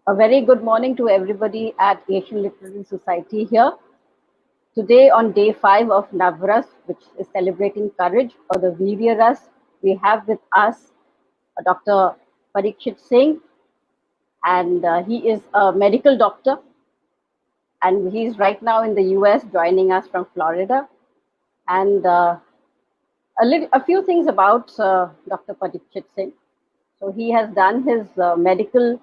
A very good morning to everybody at Asian Literary Society here. Today, on day 5 of Navras, which is celebrating courage or the Viryaras, we have with us Dr. Pariksith Singh, and he is a medical doctor, and he's right now in the US joining us from Florida. And a few things about Dr. Pariksith Singh. So he has done his medical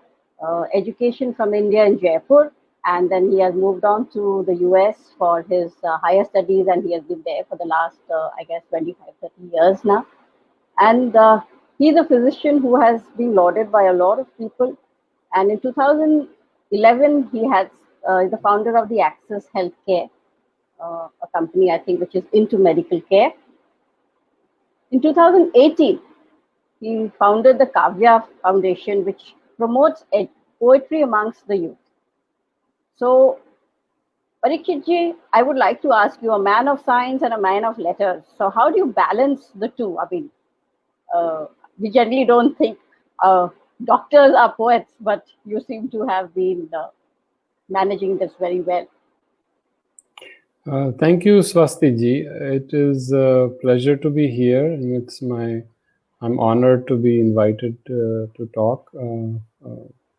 education from India in Jaipur, and then he has moved on to the US for his higher studies, and he has been there for the last, I guess, 25, 30 years now. And he's a physician who has been lauded by a lot of people. And in 2011, he has the founder of the Access Healthcare, a company, I think, which is into medical care. In 2018, he founded the Kavya Foundation, which promotes poetry amongst the youth. So, Parikshit ji, I would like to ask you, a man of science and a man of letters. So, how do you balance the two? I mean, we generally don't think doctors are poets, but you seem to have been managing this very well. Thank you, Swasti ji. It is a pleasure to be here, and I'm honored to be invited to talk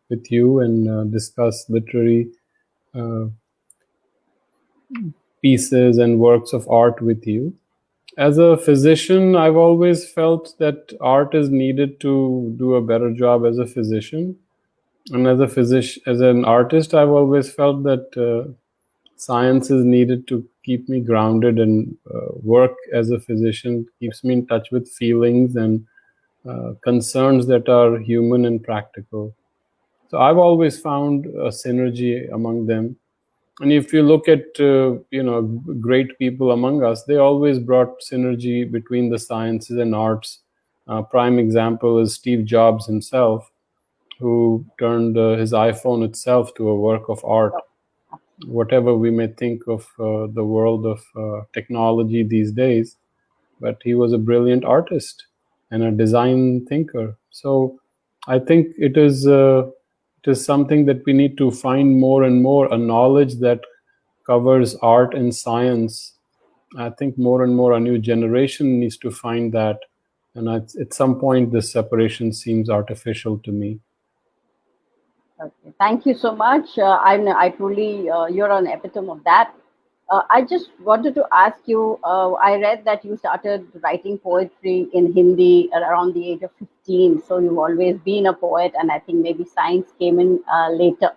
with you and discuss literary pieces and works of art with you. As a physician, I've always felt that art is needed to do a better job as a physician. And as an artist, I've always felt that science is needed to keep me grounded, and work as a physician keeps me in touch with feelings and concerns that are human and practical. So I've always found a synergy among them. And if you look at great people among us, they always brought synergy between the sciences and arts. Prime example is Steve Jobs himself, who turned his iPhone itself to a work of art. Whatever we may think of the world of technology these days, but he was a brilliant artist and a design thinker. So I think it is something that we need to find more and more, a knowledge that covers art and science. I think more and more a new generation needs to find that, and at some point this separation seems artificial to me. Okay, thank you so much. I truly, you're an epitome of that. I just wanted to ask you, I read that you started writing poetry in Hindi around the age of 15. So you've always been a poet, and I think maybe science came in later.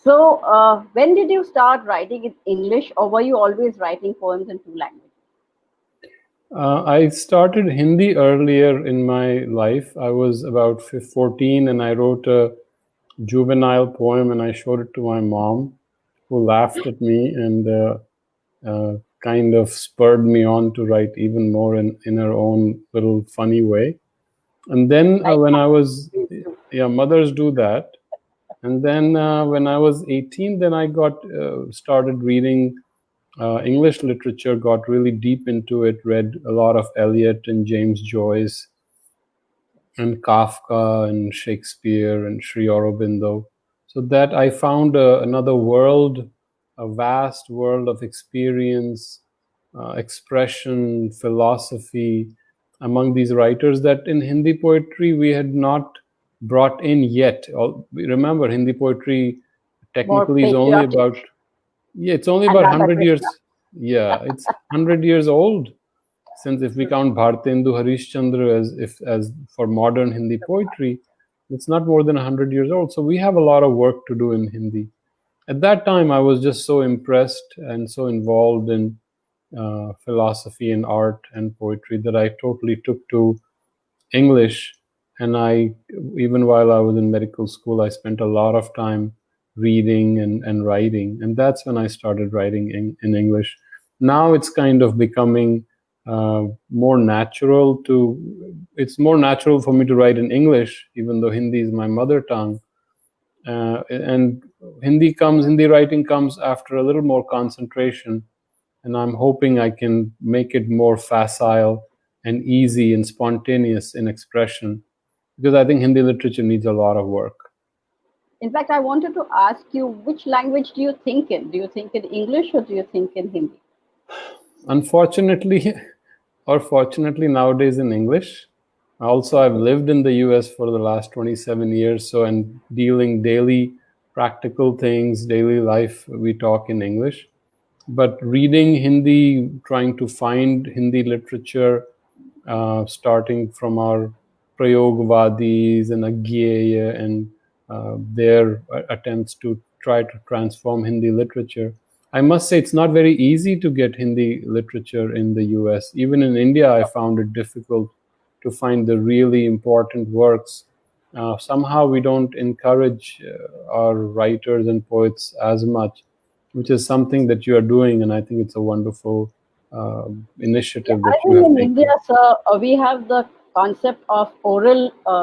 So when did you start writing in English, or were you always writing poems in two languages? I started Hindi earlier in my life. I was about 14 and I wrote a juvenile poem and I showed it to my mom, who laughed at me and kind of spurred me on to write even more in her own little funny way. And then when I was, mothers do that. And then when I was 18, then I got started reading English literature, got really deep into it, read a lot of Eliot and James Joyce and Kafka and Shakespeare and Sri Aurobindo. So that I found another world, a vast world of experience, expression, philosophy among these writers that in Hindi poetry we had not brought in yet. Remember, Hindi poetry technically is only about, it's only about 100 years. Yeah, it's 100 years old. Since if we count Bhartendu Harishchandra as for modern Hindi poetry, it's not more than 100 years old. So we have a lot of work to do in Hindi. At that time, I was just so impressed and so involved in philosophy and art and poetry that I totally took to English. And even while I was in medical school, I spent a lot of time reading and writing. And that's when I started writing in English. Now it's kind of becoming more natural it's more natural for me to write in English, even though Hindi is my mother tongue. And Hindi writing comes after a little more concentration. And I'm hoping I can make it more facile and easy and spontaneous in expression, because I think Hindi literature needs a lot of work. In fact, I wanted to ask you, which language do you think in? Do you think in English or do you think in Hindi? Unfortunately, or fortunately, nowadays in English. Also, I've Okay. lived in the US for the last 27 years, so and dealing daily practical things, daily life, we talk in English. But reading Hindi, trying to find Hindi literature, starting from our Prayogvadis and Agyeya and their attempts to try to transform Hindi literature. I must say it's not very easy to get Hindi literature in the US. Even in India, I found it difficult to find the really important works. Somehow we don't encourage our writers and poets as much, which is something that you are doing, and I think it's a wonderful Yeah, initiative I that you think have in India, taken. sir, we have the concept of oral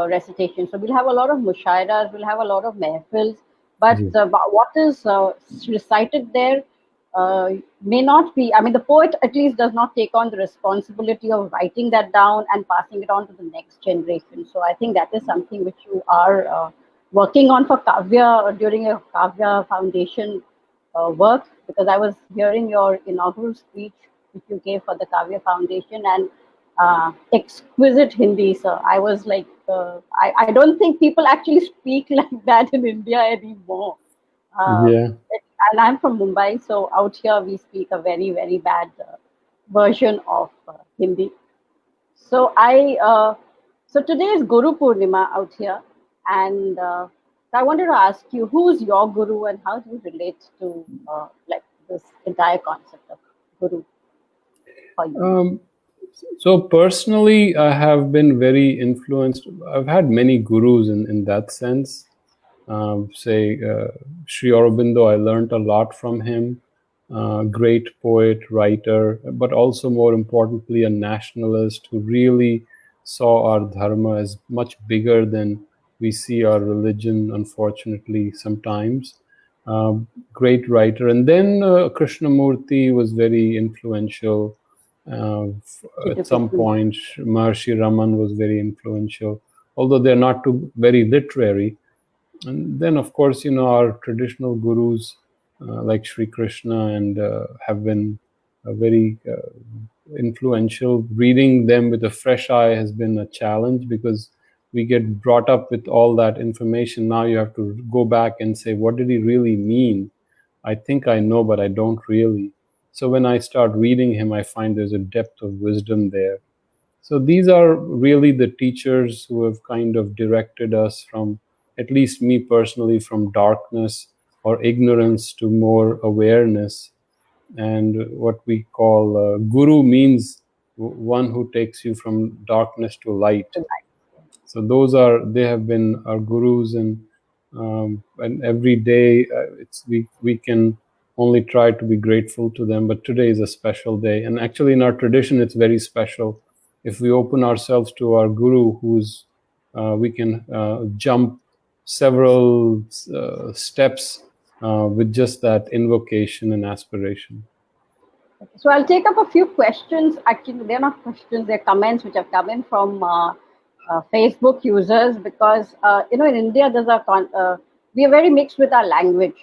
recitation. So we'll have a lot of mushairas, we'll have a lot of mehfils, but Ji. what is recited there uh, may not be. I mean, the poet at least does not take on the responsibility of writing that down and passing it on to the next generation. So I think that is something which you are working on for Kavya during your Kavya Foundation work, because I was hearing your inaugural speech which you gave for the Kavya Foundation, and exquisite Hindi, sir. I was like, I don't think people actually speak like that in India anymore. Uh, Yeah. and I'm from Mumbai, so out here we speak a very, very bad version of Hindi. So so today is Guru Purnima out here, and so I wanted to ask you, who's your guru, and how do you relate to like this entire concept of guru for you? Um, so personally, I have been very influenced. I've had many gurus in that sense. Say Sri Aurobindo, I learned a lot from him. Great poet, writer, but also more importantly, a nationalist who really saw our dharma as much bigger than we see our religion, unfortunately, sometimes. Great writer. And then Krishnamurti was very influential. At some point, Maharshi Raman was very influential, although they're not too very literary. And then, of course, our traditional gurus like Sri Krishna and have been very influential. Reading them with a fresh eye has been a challenge because we get brought up with all that information. Now you have to go back and say, what did he really mean? I think I know, but I don't really. So when I start reading him, I find there's a depth of wisdom there. So these are really the teachers who have kind of directed us from, at least me personally, from darkness or ignorance to more awareness. And what we call guru means one who takes you from darkness to light. So they have been our gurus, and every day we can only try to be grateful to them. But today is a special day, and actually in our tradition it's very special. If we open ourselves to our guru, who's we can jump several steps with just that invocation and aspiration. So I'll take up a few questions. Actually, they're not questions; they're comments which have come in from Facebook users, because in India we are very mixed with our language,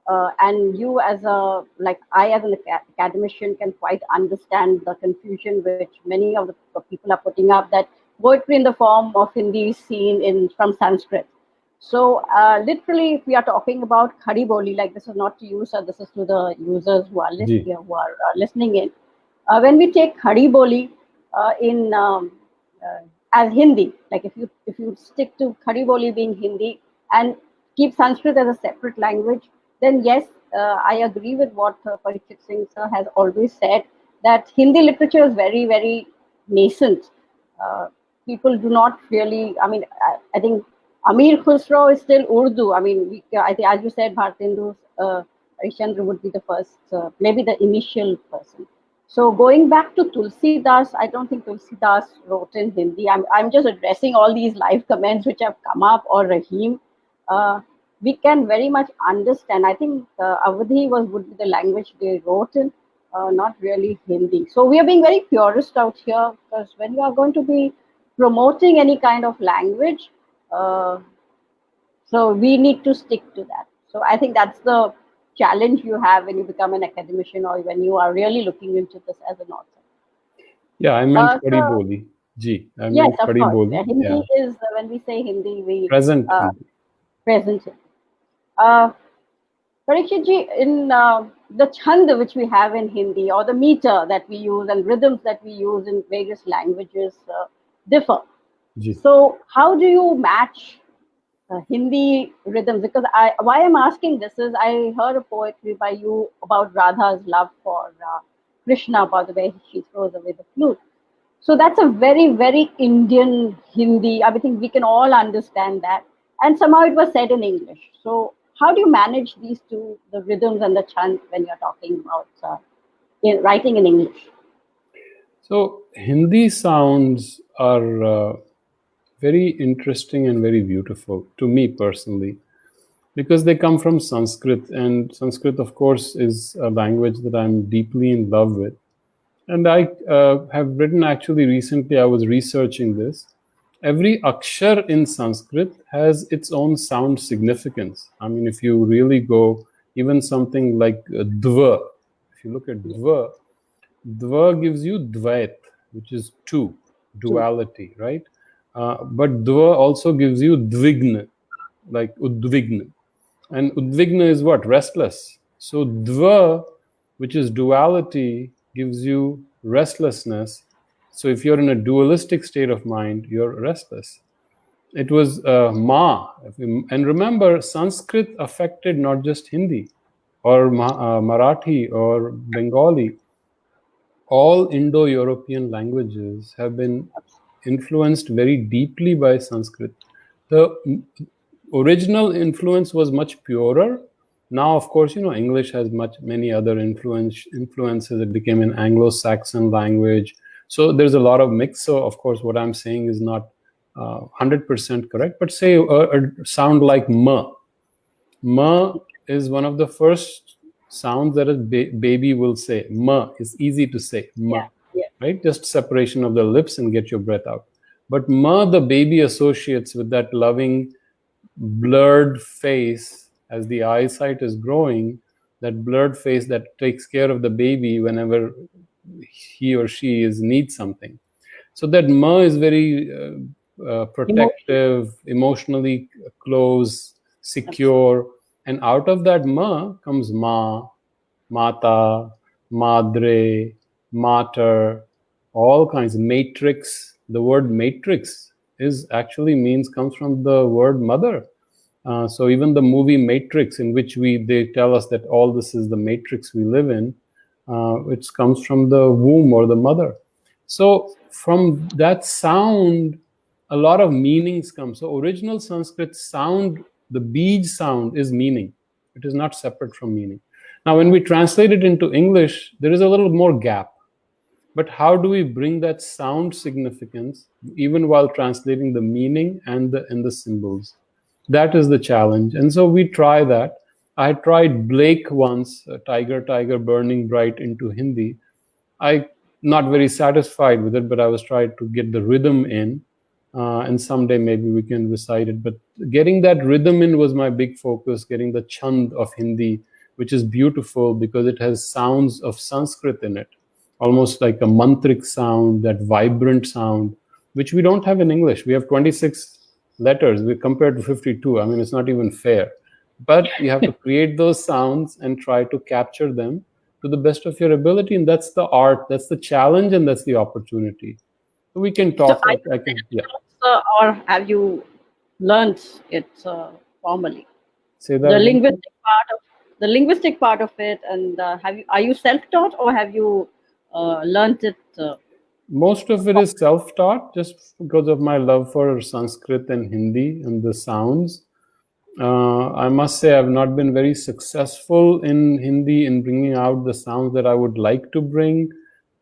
and you as a like I as an academician can quite understand the confusion which many of the people are putting up, that poetry in the form of Hindi is seen in from Sanskrit. So literally, if we are talking about khadi boli, like this is not to you, sir, this is to the users who are Ji. listening in. When we take khadi boli in as Hindi, like if you stick to khadi boli being Hindi and keep Sanskrit as a separate language, then yes, I agree with what Pariksith Singh sir has always said, that Hindi literature is very, very nascent. Uh, People do not really. I mean, I think Amir Khusro is still Urdu. I mean, I think, as you said, Bhartendu Harishchandra would be the first, maybe the initial person. So going back to Tulsidas, I don't think Tulsidas wrote in Hindi. I'm just addressing all these live comments which have come up, or Rahim. Uh, we can very much understand. I think Awadhi would be the language they wrote in, not really Hindi. So we are being very purist out here, because when you are going to be promoting any kind of language, uh, So we need to stick to that. So I think that's the challenge you have when you become an academician or when you are really looking into this as an author. Yeah, I meant So Khadi Boli. Ji, I yes, meant of Khadi course. Boli. Hindi Yeah, is when we say Hindi, we present uh, Hindi. present it. Uh, Parikshit ji, in the chand which we have in Hindi or the meter that we use and rhythms that we use in various languages differ. Ji. So how do you match Hindi rhythms? Because why I'm asking this is I heard a poetry by you about Radha's love for Krishna, by the way she throws away the flute. So that's a very, very Indian Hindi. I think we can all understand that. And somehow it was said in English. So how do you manage these two, the rhythms and the chant, when you're talking about writing in English? So Hindi sounds are very interesting and very beautiful to me personally, because they come from Sanskrit, and Sanskrit, of course, is a language that I'm deeply in love with. And I have written, actually recently I was researching this. Every akshar in Sanskrit has its own sound significance. I mean, if you really go, even something like dva, if you look at dva, dva gives you dvait, which is two, Two. duality, right? But dva also gives you dvigna, like udvigna. And udvigna is what? Restless. So dva, which is duality, gives you restlessness. So if you're in a dualistic state of mind, you're restless. It was ma. And remember, Sanskrit affected not just Hindi or Marathi or Bengali. All Indo-European languages have been influenced very deeply by Sanskrit. The original influence was much purer. Now, of course, English has many other influences. It became an Anglo-Saxon language. So there's a lot of mix. So, of course, what I'm saying is not 100% correct. But say a sound like ma. Ma is one of the first sounds that a baby will say. Ma is easy to say. Ma, Yeah. Yeah. right? Just separation of the lips and get your breath out. But ma, the baby associates with that loving, blurred face as the eyesight is growing, that blurred face that takes care of the baby whenever he or she needs something. So that ma is very Emotion. protective, emotionally close, secure. And out of that ma comes ma, mata, madre, mater, all kinds. Matrix. The word matrix is actually comes from the word mother. So even the movie Matrix, in which they tell us that all this is the matrix we live in, it comes from the womb or the mother. So from that sound, a lot of meanings come. So original Sanskrit sound, the bij sound is meaning. It is not separate from meaning. Now, when we translate it into English, there is a little more gap. But how do we bring that sound significance even while translating the meaning and the symbols? That is the challenge. And so we try that. I tried Blake once, Tiger, Tiger, Burning Bright into Hindi. I not very satisfied with it, but I was trying to get the rhythm in. And someday maybe we can recite it. But getting that rhythm in was my big focus, getting the chand of Hindi, which is beautiful because it has sounds of Sanskrit in it, almost like a mantric sound, that vibrant sound, which we don't have in English. We have 26 letters we compared to 52. I mean, it's not even fair. But you have to create those sounds and try to capture them to the best of your ability. And that's the art, that's the challenge, and that's the opportunity. We can So talk. are I you can, yeah. or have you learned it formally? Say that The again. linguistic part of it, and are you self-taught or have you learned it? Most of it is self-taught, just because of my love for Sanskrit and Hindi and the sounds. I must say I've not been very successful in Hindi in bringing out the sounds that I would like to bring,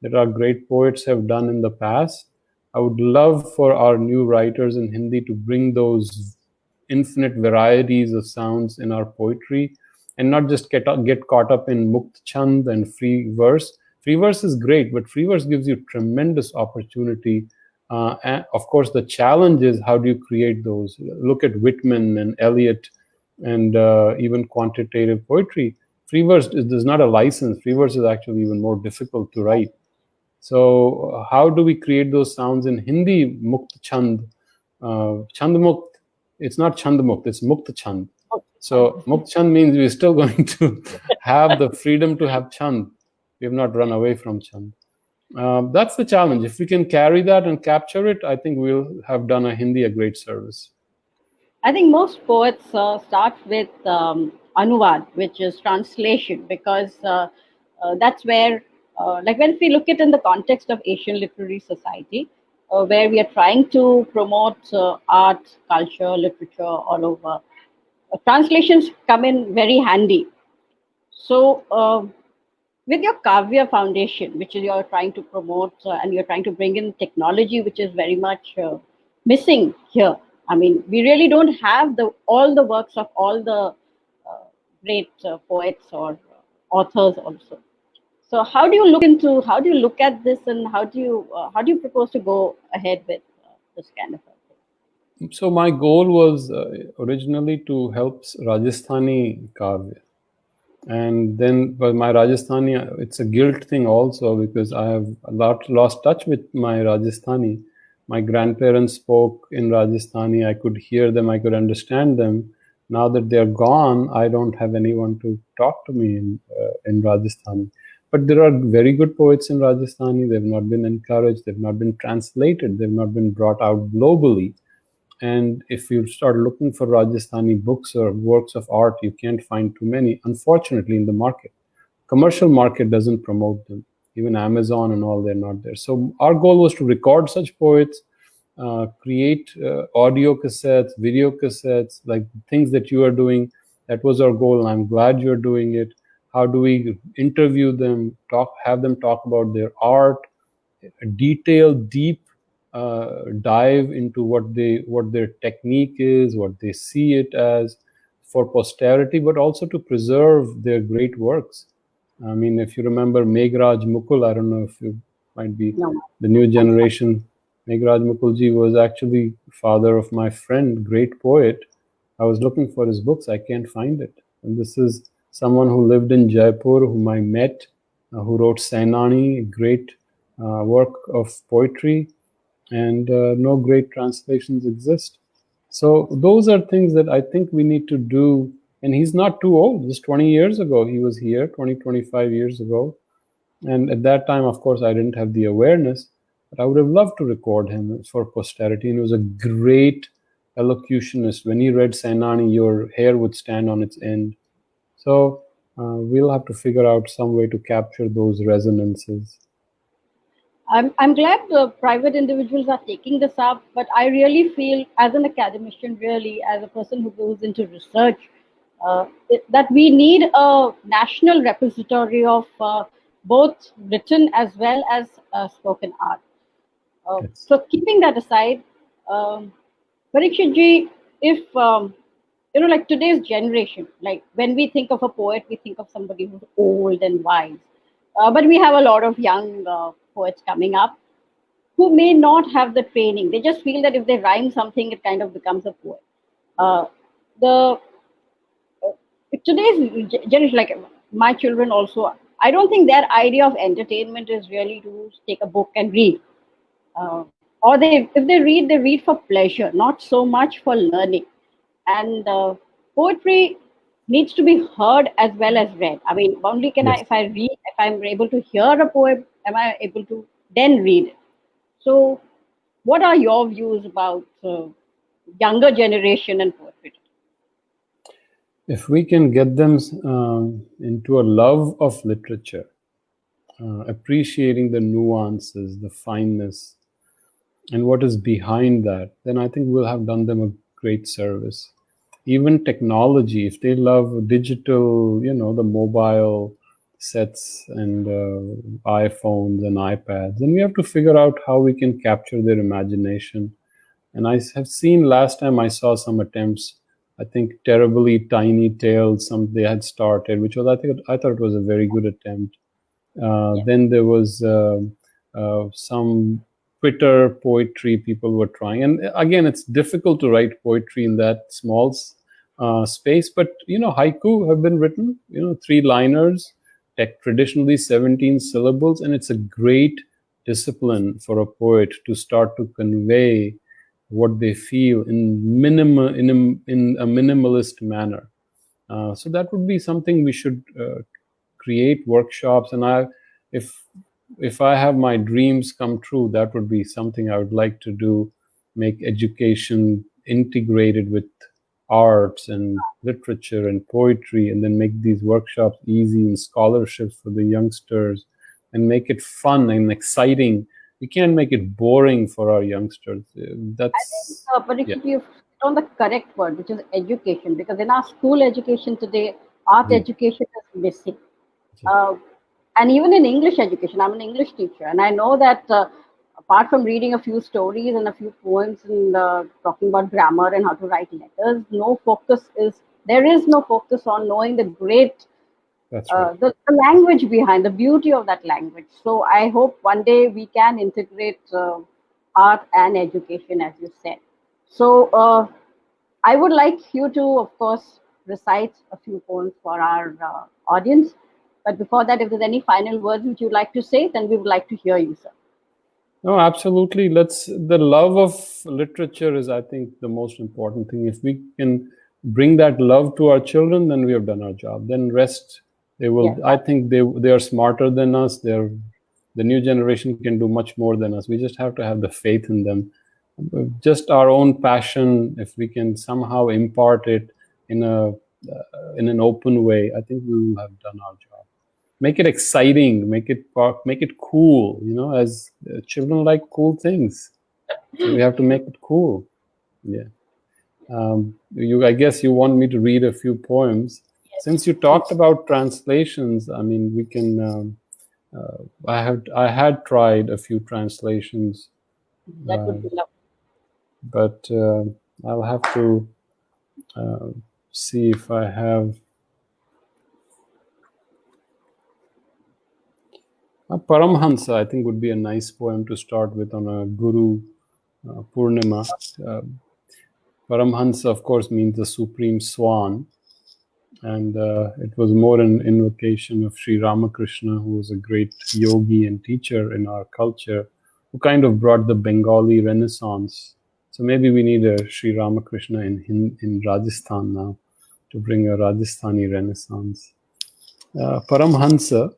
that our great poets have done in the past. I would love for our new writers in Hindi to bring those infinite varieties of sounds in our poetry and not just get caught up in Mukt Chand and free verse. Free verse is great, but free verse gives you tremendous opportunity And of course, the challenge is how do you create those? Look at Whitman and Eliot and even quantitative poetry. Free verse is not a license. Free verse is actually even more difficult to write. So how do we create those sounds in Hindi? Mukt Chand. Chand Mukt, it's not Chand Mukt, it's Mukt Chand. So Mukt Chand means we're still going to have the freedom to have Chand. We have not run away from Chand. That's the challenge. If we can carry that and capture it, I think we'll have done a Hindi a great service. I think most poets start with anuvad, which is translation, because that's where, like when we look at in the context of Asian Literary Society, where we are trying to promote art, culture, literature all over, translations come in very handy. So, with your Kavya Foundation, which is you're trying to promote and you're trying to bring in technology, which is very much missing here. I mean, we really don't have all the works of all the great poets or authors also. So, how do you look at this, and how do you propose to go ahead with this kind of a thing? So my goal was originally to help Rajasthani Kavya. And then, but my Rajasthani, it's a guilt thing also because I have lost touch with my Rajasthani. My grandparents spoke in Rajasthani. I could hear them. I could understand them. Now that they're gone, I don't have anyone to talk to me in Rajasthani. But there are very good poets in Rajasthani. They've not been encouraged. They've not been translated. They've not been brought out globally. And if you start looking for Rajasthani books or works of art, you can't find too many, unfortunately, in the market. Commercial market doesn't promote them. Even Amazon and all, they're not there. So our goal was to record such poets, create audio cassettes, video cassettes, like things that you are doing. That was our goal, and I'm glad you're doing it. How do we interview them, have them talk about their art, detailed, deep dive into what their technique is, what they see it as for posterity, but also to preserve their great works. I mean, if you remember Meghraj Mukul, I don't know if you might be the new generation. Meghraj Mukulji was actually father of my friend, great poet. I was looking for his books. I can't find it. And this is someone who lived in Jaipur, whom I met, who wrote Sainani, great work of poetry, and no great translations exist. So those are things that I think we need to do. And he's not too old. Just 20 years ago, he was here, 25 years ago. And at that time, of course, I didn't have the awareness, but I would have loved to record him for posterity. And he was a great elocutionist. When he read Sainani, your hair would stand on its end. So we'll have to figure out some way to capture those resonances. I'm glad private individuals are taking this up, but I really feel, as an academician, really, as a person who goes into research, that we need a national repository of both written as well as spoken art. Yes. So, keeping that aside, Parikshit ji, if like today's generation, like when we think of a poet, we think of somebody who's old and wise. But we have a lot of young poets coming up who may not have the training. They just feel that if they rhyme something, it kind of becomes a poet. The Today's generation, like my children also, I don't think their idea of entertainment is really to take a book and read. Or if they read for pleasure, not so much for learning. And poetry needs to be heard as well as read. I mean, only can Yes. if I'm able to hear a poem, am I able to then read it? So, what are your views about younger generation and poetry? If we can get them into a love of literature, appreciating the nuances, the fineness, and what is behind that, then I think we'll have done them a great service. Even technology, if they love digital, the mobile sets and iPhones and iPads, then we have to figure out how we can capture their imagination. And I have seen, last time I saw some attempts, I think Terribly Tiny Tales, they had started, which was, I thought it was a very good attempt. Then there was some Twitter poetry people were trying. And again, it's difficult to write poetry in that small space, but haiku have been written, 3-liners, traditionally 17 syllables, and it's a great discipline for a poet to start to convey what they feel in a minimalist manner. So that would be something we should create workshops. And if I have my dreams come true, that would be something I would like to do, make education integrated with arts and literature and poetry, and then make these workshops easy and scholarships for the youngsters, and make it fun and exciting. We can't make it boring for our youngsters. That's Parikshit, you've hit on the correct word, which is education, because in our school education today, art education is missing. Uh, and even in English education, I'm an English teacher, and I know that apart from reading a few stories and a few poems and talking about grammar and how to write letters, there is no focus on knowing the great That's right. the language behind, the beauty of that language. So I hope one day we can integrate art and education, as you said. So I would like you to, of course, recite a few poems for our audience. But before that, if there's any final words which you'd like to say, then we would like to hear you, sir. No, absolutely. The love of literature is, I think, the most important thing. If we can bring that love to our children, then we have done our job. Then rest, they will. Yeah. I think they are smarter than us. The new generation can do much more than us. We just have to have the faith in them. Just our own passion, if we can somehow impart it in an open way, I think we will have done our job. Make it exciting, make it cool, as children like cool things. So we have to make it cool. Yeah. I guess you want me to read a few poems. Yes. Since you talked about translations, I mean, we can, I had tried a few translations. That would be lovely. But I'll have to see if I have. Paramhansa, I think, would be a nice poem to start with on a Guru Purnima. Paramhansa, of course, means the supreme swan. And it was more an invocation of Sri Ramakrishna, who was a great yogi and teacher in our culture, who kind of brought the Bengali Renaissance. So maybe we need a Sri Ramakrishna in Rajasthan now to bring a Rajasthani Renaissance. Paramhansa.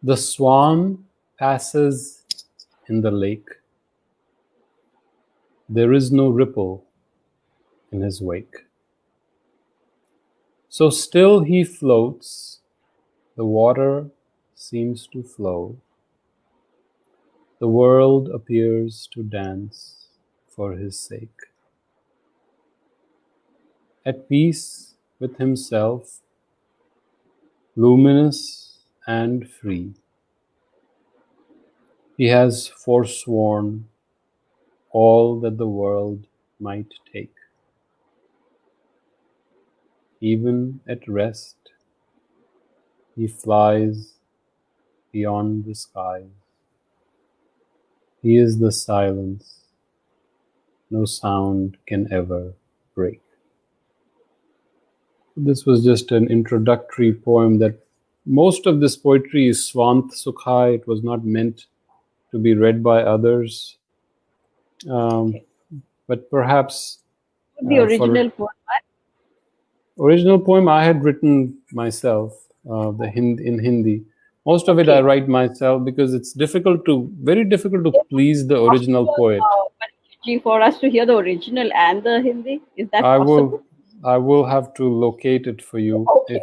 The swan passes in the lake. There is no ripple in his wake. So still he floats, the water seems to flow. The world appears to dance for his sake. At peace with himself, luminous and free, he has forsworn all that the world might take. Even at rest, he flies beyond the skies. He is the silence no sound can ever break. This was just an introductory poem. That most of this poetry is Swant Sukha. It was not meant to be read by others. But perhaps the original poem. Original poem I had written myself, in Hindi. Most of it I write myself because it's very difficult to please the original poet. For us to hear the original and the Hindi, is that possible? I will have to locate it for you. Okay.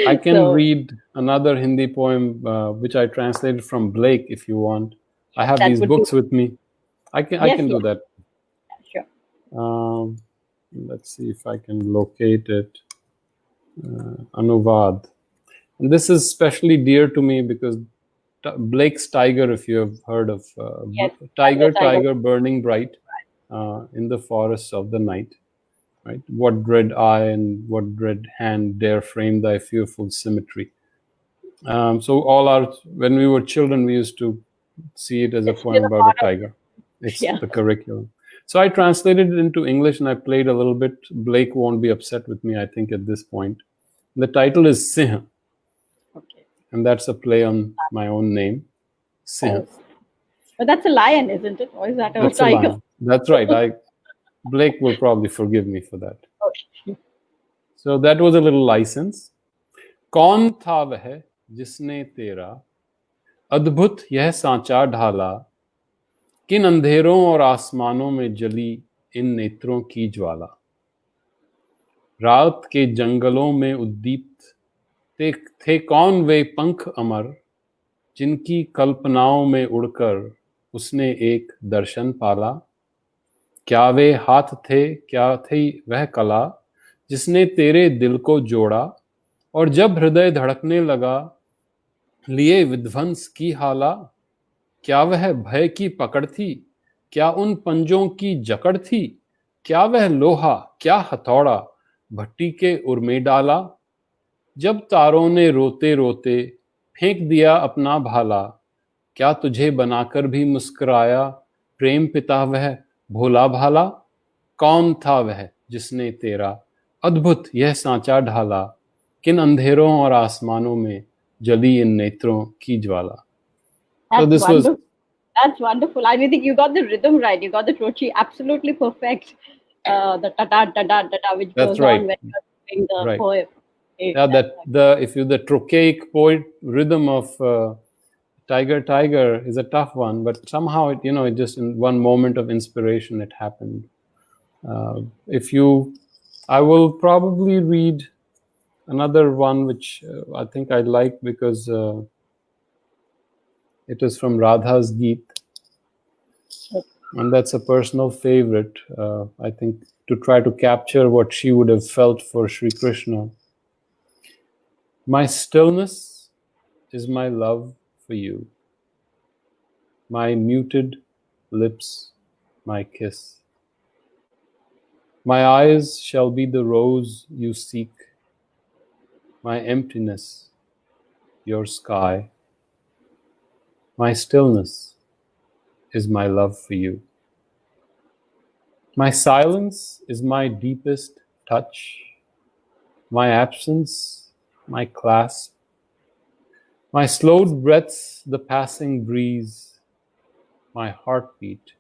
I can read another Hindi poem which I translated from Blake if you want. I have these books with me. I can do that. Sure. Let's see if I can locate it. Anuvad. And this is especially dear to me because Blake's Tiger, if you have heard of Tiger burning bright in the forests of the night. Right? What dread eye and what dread hand dare frame thy fearful symmetry? So when we were children, we used to see it as a It's still poem a about a part of tiger. It's yeah. the curriculum. So I translated it into English and I played a little bit. Blake won't be upset with me, I think, at this point. The title is Singh, Okay. and that's a play on my own name, Singh. Oh, but that's a lion, isn't it? Or is that a That's a tiger? lion. That's right. Blake will probably forgive me for that. Okay. So that was a little license. कौन था वह जिसने तेरा अद्भुत यह सांचा ढाला, किन अंधेरों और आसमानों में जली इन नेत्रों की ज्वाला, रात के जंगलों में उद्दीप्त थे कौन वे पंख अमर, जिनकी कल्पनाओं में उड़कर उसने एक दर्शन पाला, क्या वे हाथ थे, क्या थी वह कला जिसने तेरे दिल को जोड़ा, और जब हृदय धड़कने लगा लिए विध्वंस की हाला, क्या वह भय की पकड़ थी, क्या उन पंजों की जकड़ थी, क्या वह लोहा, क्या हथौड़ा भट्टी के उर में डाला, जब तारों ने रोते रोते फेंक दिया अपना भाला, क्या तुझे बनाकर भी मुस्कुराया प्रेम पिता वह भोला भाला, कौन था वह जिसने तेरा अद्भुत यह सांचा ढाला, किन अंधेरों और आसमानों में जली इन नेत्रों की ज्वाला. So That's this was wonderful. That's wonderful. I think you got the rhythm right. You got the trochi absolutely perfect. The ta ta ta ta ta ta, which that's goes on right, when you're doing the right. poem. Yeah, that the trochaic poet rhythm of Tiger Tiger is a tough one, but somehow it just in one moment of inspiration it happened. I will probably read another one which I think I like because it is from Radha's Geet, and that's a personal favorite. I think to try to capture what she would have felt for Sri Krishna. My stillness is my love for you. My muted lips, my kiss. My eyes shall be the rose you seek, my emptiness, your sky. My stillness is my love for you. My silence is my deepest touch, my absence, my clasp, my slowed breaths, the passing breeze, my heartbeat,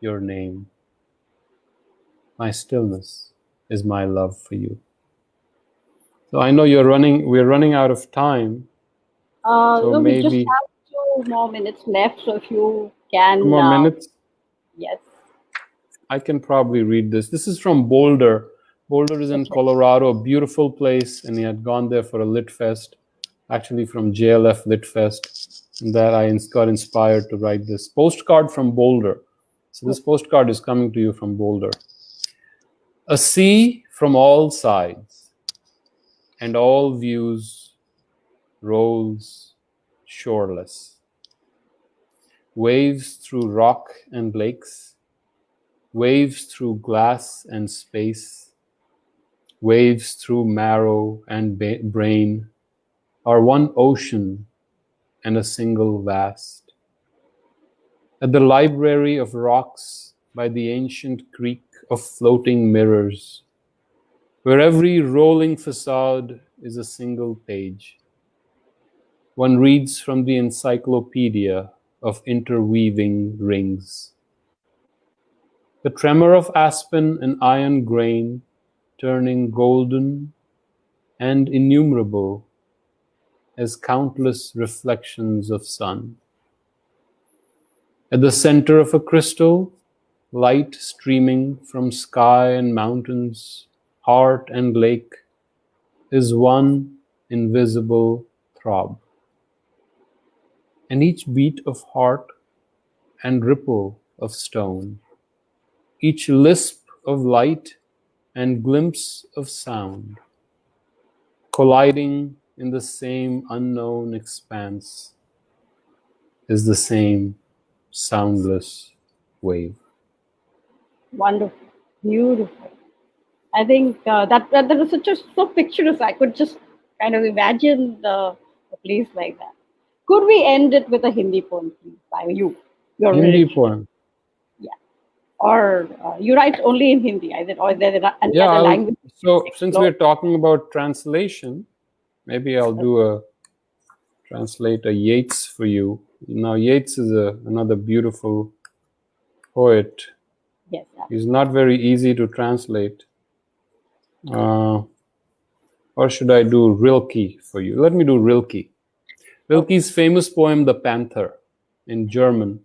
your name. My stillness is my love for you. So I know we're running out of time. So No, we just maybe have 2 more minutes left. So if you can, 2 more minutes. yes. I can probably read this. This is from Boulder. Boulder is in Colorado, a beautiful place, and he had gone there for a Lit Fest, actually from JLF Lit Fest, and that I got inspired to write this postcard from Boulder. So this postcard is coming to you from Boulder. A sea from all sides, and all views rolls shoreless. Waves through rock and lakes, waves through glass and space, waves through marrow and brain, are one ocean and a single vast. At the library of rocks by the ancient creek of floating mirrors, where every rolling facade is a single page, one reads from the encyclopedia of interweaving rings. The tremor of aspen and iron grain turning golden and innumerable as countless reflections of sun. At the center of a crystal, light streaming from sky and mountains, heart and lake, is one invisible throb. And each beat of heart and ripple of stone, each lisp of light and glimpse of sound, colliding in the same unknown expanse, is the same soundless wave. Wonderful, beautiful. I think that was so picturesque. I could just kind of imagine a place like that. Could we end it with a Hindi poem, please, by you? Your Hindi rendition. poem. Yeah. Or you write only in Hindi, or is there any Yeah, other language? so since we're talking about translation, maybe I'll translate a Yeats for you. Now, Yeats is another beautiful poet. Yes. He's not very easy to translate. Or should I do Rilke for you? Let me do Rilke. Rilke's famous poem, The Panther, in German,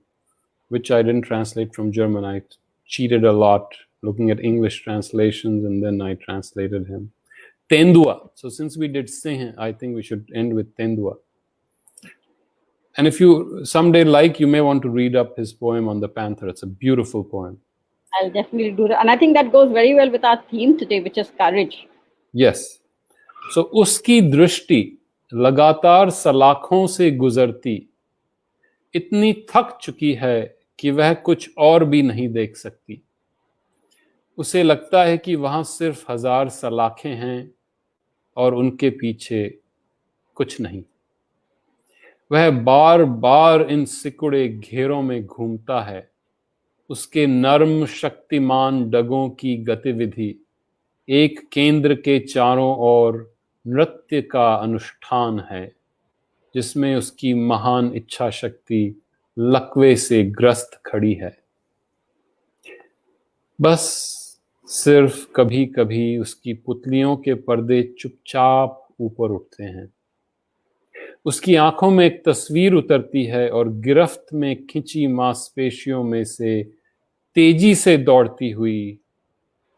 which I didn't translate from German. I cheated a lot looking at English translations, and then I translated him. Tendua. So since we did Singh, I think we should end with Tendua. And if you someday like, you may want to read up his poem on the panther. It's a beautiful poem. I'll definitely do that. And I think that goes very well with our theme today, which is courage. Yes. So उसकी दृष्टि लगातार सलाखों से गुजरती इतनी थक चुकी है कि वह कुछ और भी नहीं देख सकती. उसे लगता है कि वहां सिर्फ 1000 सलाखें हैं और उनके पीछे कुछ नहीं. वह बार बार इन सिकुड़े घेरों में घूमता है. उसके नर्म शक्तिमान डगों की गतिविधि एक केंद्र के चारों ओर नृत्य का अनुष्ठान है, जिसमें उसकी महान इच्छा शक्ति लकवे से ग्रस्त खड़ी है. बस सिर्फ कभी कभी उसकी पुतलियों के पर्दे चुपचाप ऊपर उठते हैं. उसकी आंखों में एक तस्वीर उतरती है और गिरफ्त में खिंची मांसपेशियों में से तेजी से दौड़ती हुई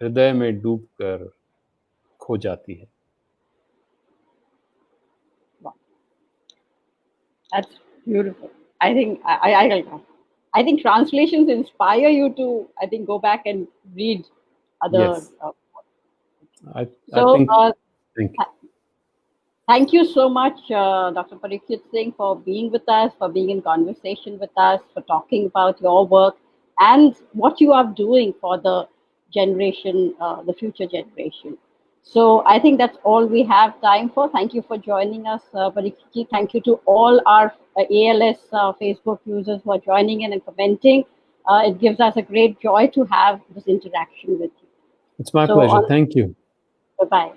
हृदय में डूबकर खो जाती है. That's beautiful. I think I think translations inspire you to, I think, go back and read other. Yes. I So, think. Thank you so much, Dr. Pariksith Singh, for being with us, for being in conversation with us, for talking about your work and what you are doing for the generation, the future generation. So I think that's all we have time for. Thank you for joining us, Pariksith ji. Thank you to all our ALS Facebook users who are joining in and commenting. It gives us a great joy to have this interaction with you. It's my pleasure. Thank you. Bye-bye.